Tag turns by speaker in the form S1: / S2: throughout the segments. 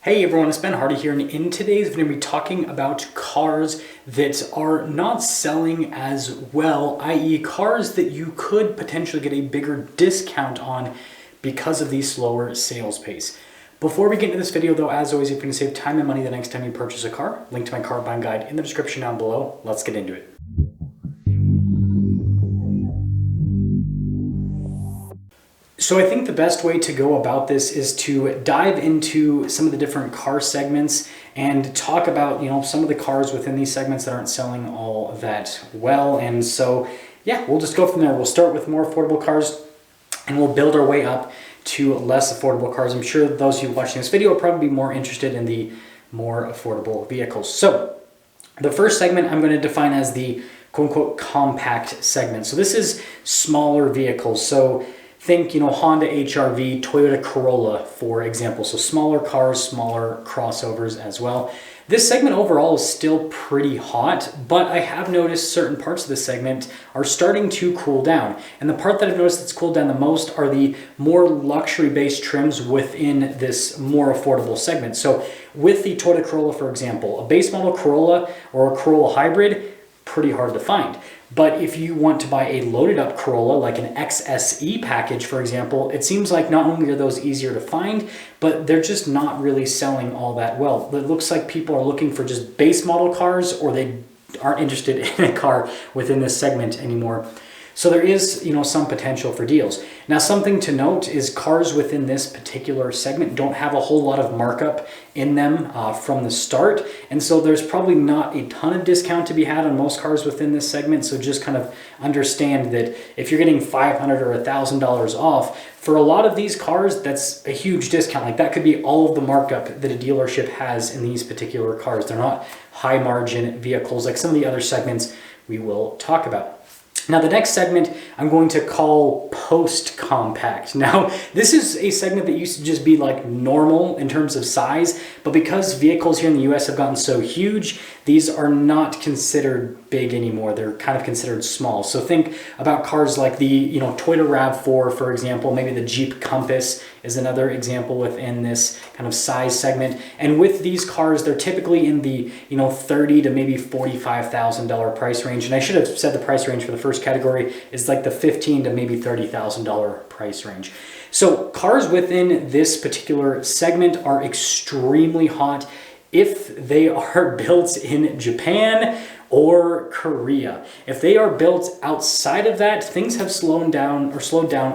S1: Hey everyone, it's Ben Hardy here, and in today's video, we're going to be talking about cars that are not selling as well, i.e. cars that you could potentially get a bigger discount on because of the slower sales pace. Before we get into this video though, as always, if you're going to save time and money the next time you purchase a car, link to my car buying guide in the description down below. Let's get into it. So I think the best way to go about this is to dive into some of the different car segments and talk about, some of the cars within these segments that aren't selling all that well. And so, yeah, we'll just go from there. We'll start with more affordable cars and we'll build our way up to less affordable cars. I'm sure those of you watching this video will probably be more interested in the more affordable vehicles. So the first segment I'm going to define as the quote unquote compact segment. So this is smaller vehicles. So think, Honda HR-V, Toyota Corolla, for example. So smaller cars, smaller crossovers as well. This segment overall is still pretty hot, but I have noticed certain parts of the segment are starting to cool down. And the part that I've noticed that's cooled down the most are the more luxury-based trims within this more affordable segment. So with the Toyota Corolla, for example, a base model Corolla or a Corolla hybrid, pretty hard to find. But if you want to buy a loaded up Corolla, like an XSE package, for example, it seems like not only are those easier to find, but they're just not really selling all that well. It looks like people are looking for just base model cars, or they aren't interested in a car within this segment anymore. So there is, some potential for deals. Now, something to note is cars within this particular segment don't have a whole lot of markup in them from the start. And so there's probably not a ton of discount to be had on most cars within this segment. So just kind of understand that if you're getting $500 or $1,000 off, for a lot of these cars, that's a huge discount. Like that could be all of the markup that a dealership has in these particular cars. They're not high margin vehicles like some of the other segments we will talk about. Now, the next segment I'm going to call post-compact. Now, this is a segment that used to just be like normal in terms of size, but because vehicles here in the US have gotten so huge, these are not considered big anymore. They're kind of considered small. So think about cars like the, Toyota RAV4, for example, maybe the Jeep Compass is another example within this kind of size segment. And with these cars, they're typically in the, $30,000 to maybe $45,000 price range. And I should have said the price range for the first category is like the $15,000 to maybe $30,000 price range. So cars within this particular segment are extremely hot if they are built in Japan or Korea. If they are built outside of that, things have slowed down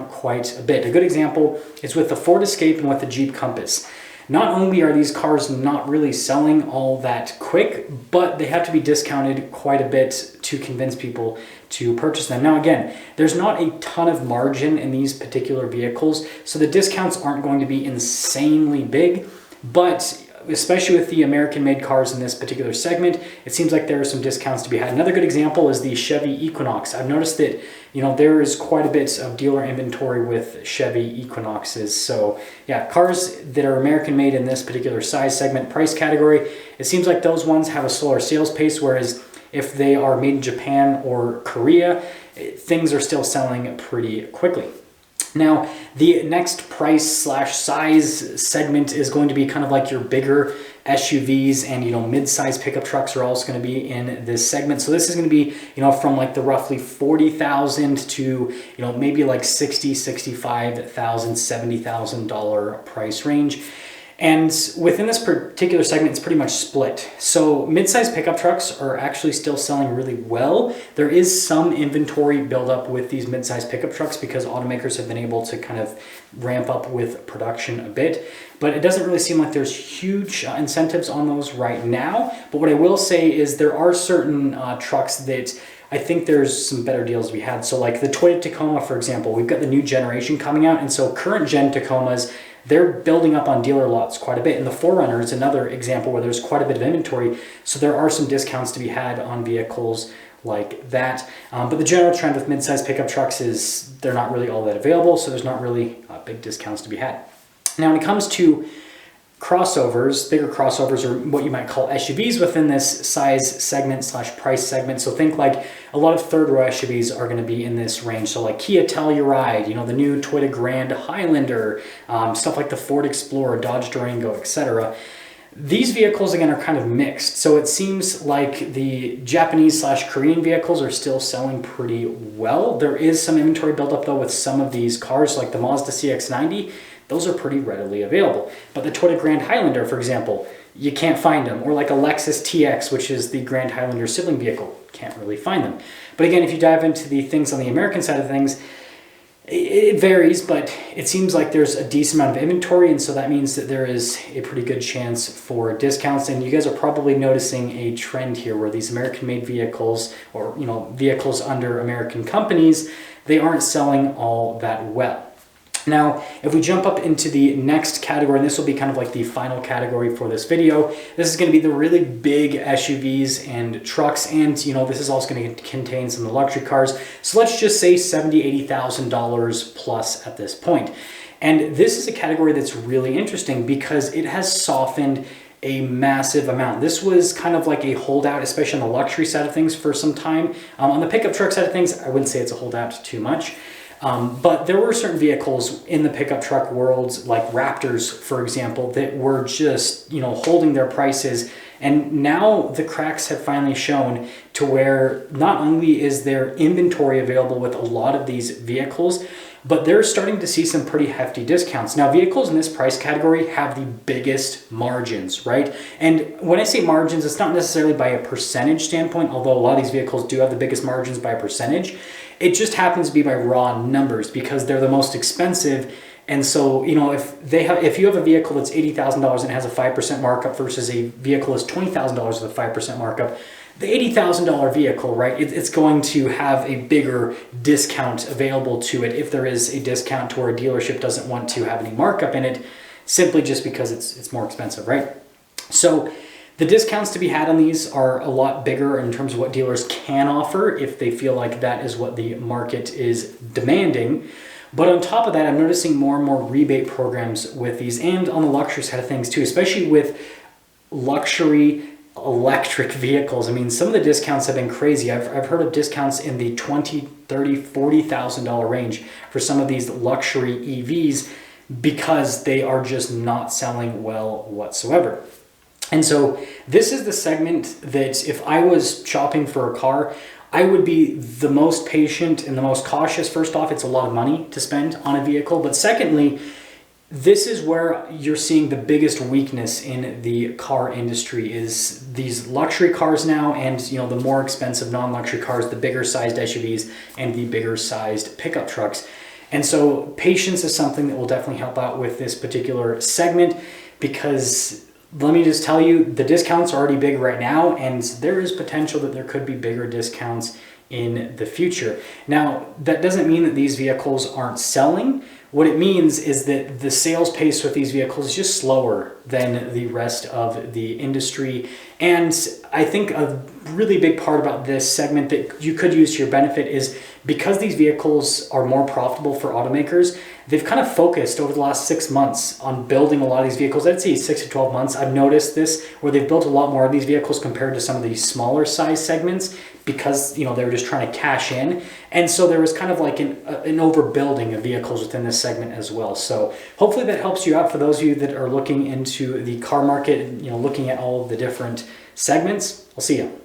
S1: quite a bit. A good example is with the Ford Escape and with the Jeep Compass. Not only are these cars not really selling all that quick, but they have to be discounted quite a bit to convince people to purchase them. Now again, there's not a ton of margin in these particular vehicles, so the discounts aren't going to be insanely big, but especially with the American-made cars in this particular segment, it seems like there are some discounts to be had. Another good example is the Chevy Equinox. I've noticed that, there is quite a bit of dealer inventory with Chevy Equinoxes. So yeah, cars that are American-made in this particular size segment, price category, it seems like those ones have a slower sales pace, whereas if they are made in Japan or Korea, things are still selling pretty quickly. Now, the next price/size segment is going to be kind of like your bigger SUVs and, mid-size pickup trucks are also going to be in this segment. So this is going to be, from like the roughly $40,000 to, maybe like $60,000, $65,000, $70,000 price range. And within this particular segment, it's pretty much split. So mid-size pickup trucks are actually still selling really well. There is some inventory buildup with these mid-size pickup trucks because automakers have been able to kind of ramp up with production a bit. But it doesn't really seem like there's huge incentives on those right now. But what I will say is there are certain trucks that I think there's some better deals to be had. So like the Toyota Tacoma, for example, we've got the new generation coming out. And so current gen Tacomas, they're building up on dealer lots quite a bit. And the 4Runner is another example where there's quite a bit of inventory. So there are some discounts to be had on vehicles like that. But the general trend with mid-size pickup trucks is they're not really all that available. So there's not really big discounts to be had. Now, when it comes to crossovers, bigger crossovers, or what you might call SUVs within this size segment/price segment. So think like a lot of third row SUVs are going to be in this range. So like Kia Telluride, the new Toyota Grand Highlander, stuff like the Ford Explorer, Dodge Durango, etc. These vehicles, again, are kind of mixed. So it seems like the Japanese/Korean vehicles are still selling pretty well. There is some inventory buildup, though, with some of these cars, like the Mazda CX-90. Those are pretty readily available. But the Toyota Grand Highlander, for example, you can't find them. Or like a Lexus TX, which is the Grand Highlander sibling vehicle, can't really find them. But again, if you dive into the things on the American side of things, it varies, but it seems like there's a decent amount of inventory, and so that means that there is a pretty good chance for discounts. And you guys are probably noticing a trend here where these American-made vehicles, or vehicles under American companies, they aren't selling all that well. Now, if we jump up into the next category, and this will be kind of like the final category for this video, this is going to be the really big SUVs and trucks, and this is also going to contain some of the luxury cars. So let's just say $70,000, $80,000 plus at this point. And this is a category that's really interesting because it has softened a massive amount. This was kind of like a holdout, especially on the luxury side of things for some time. On the pickup truck side of things, I wouldn't say it's a holdout too much. But there were certain vehicles in the pickup truck world, like Raptors, for example, that were just, holding their prices. And now the cracks have finally shown to where not only is there inventory available with a lot of these vehicles, but they're starting to see some pretty hefty discounts. Now, vehicles in this price category have the biggest margins, right? And when I say margins, it's not necessarily by a percentage standpoint, although a lot of these vehicles do have the biggest margins by a percentage. It just happens to be by raw numbers because they're the most expensive. And so, if you have a vehicle that's $80,000 and it has a 5% markup versus a vehicle that's $20,000 with a 5% markup, the $80,000 vehicle, right, it's going to have a bigger discount available to it if there is a discount to where a dealership doesn't want to have any markup in it, simply just because it's more expensive, right? So the discounts to be had on these are a lot bigger in terms of what dealers can offer if they feel like that is what the market is demanding. But on top of that, I'm noticing more and more rebate programs with these, and on the luxury side of things too, especially with luxury electric vehicles. I mean, some of the discounts have been crazy. I've heard of discounts in the $20,000, $30,000, $40,000 range for some of these luxury EVs because they are just not selling well whatsoever. And so this is the segment that if I was shopping for a car, I would be the most patient and the most cautious. First off, it's a lot of money to spend on a vehicle. But secondly, this is where you're seeing the biggest weakness in the car industry is these luxury cars now, and the more expensive non-luxury cars, the bigger sized SUVs and the bigger sized pickup trucks. And so patience is something that will definitely help out with this particular segment, because let me just tell you, the discounts are already big right now, and there is potential that there could be bigger discounts in the future. Now, that doesn't mean that these vehicles aren't selling. What it means is that the sales pace with these vehicles is just slower than the rest of the industry. And I think a really big part about this segment that you could use to your benefit is because these vehicles are more profitable for automakers, they've kind of focused over the last 6 months on building a lot of these vehicles. I'd say 6 to 12 months. I've noticed this where they've built a lot more of these vehicles compared to some of these smaller size segments because they were just trying to cash in. And so there was kind of like an overbuilding of vehicles within this segment as well. So hopefully that helps you out for those of you that are looking into the car market and looking at all of the different segments. I'll see you.